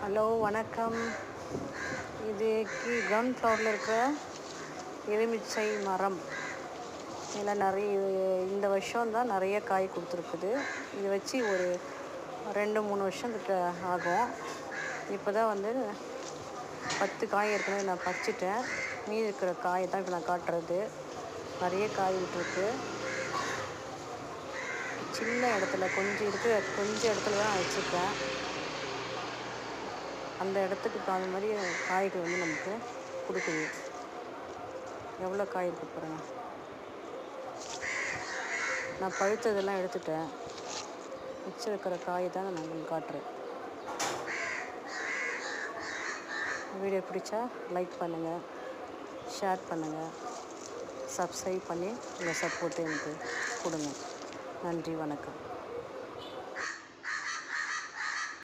Hello வணக்கம். இது ground ஃப்ளோரில் இருக்கிற எலுமிச்சை மரம். இதில் இந்த வருஷம் தான் நிறைய காய் கொடுத்துருக்குது. இதை வச்சு ஒரு 2-3 வருஷத்துக்கு ஆகும். இப்போ தான் 10 காய் ஏற்கனவே நான் பறிச்சிட்டேன். மீதி இருக்கிற காயை தான் இப்போ நான் காட்டுறது. நிறைய காய் விட்டுருக்கு. சின்ன இடத்துல கொஞ்சம் இடத்துல தான் வச்சுருக்கேன். அந்த இடத்துக்கு தகுந்த மாதிரி காய்கள் நமக்கு கொடுக்குது. எவ்வளோ காய் இருக்குது பாருங்க. நான் பழுத்ததெல்லாம் எடுத்துட்டேன். மிச்சம் இருக்கிற காய் தான் நான் உங்களுக்கு காட்டுறேன். வீடியோ பிடிச்சா லைக் பண்ணுங்கள், ஷேர் பண்ணுங்கள், சப்ஸ்கிரைப் பண்ணி உங்கள் சப்போர்ட்டை எனக்கு கொடுங்க. நன்றி, வணக்கம்.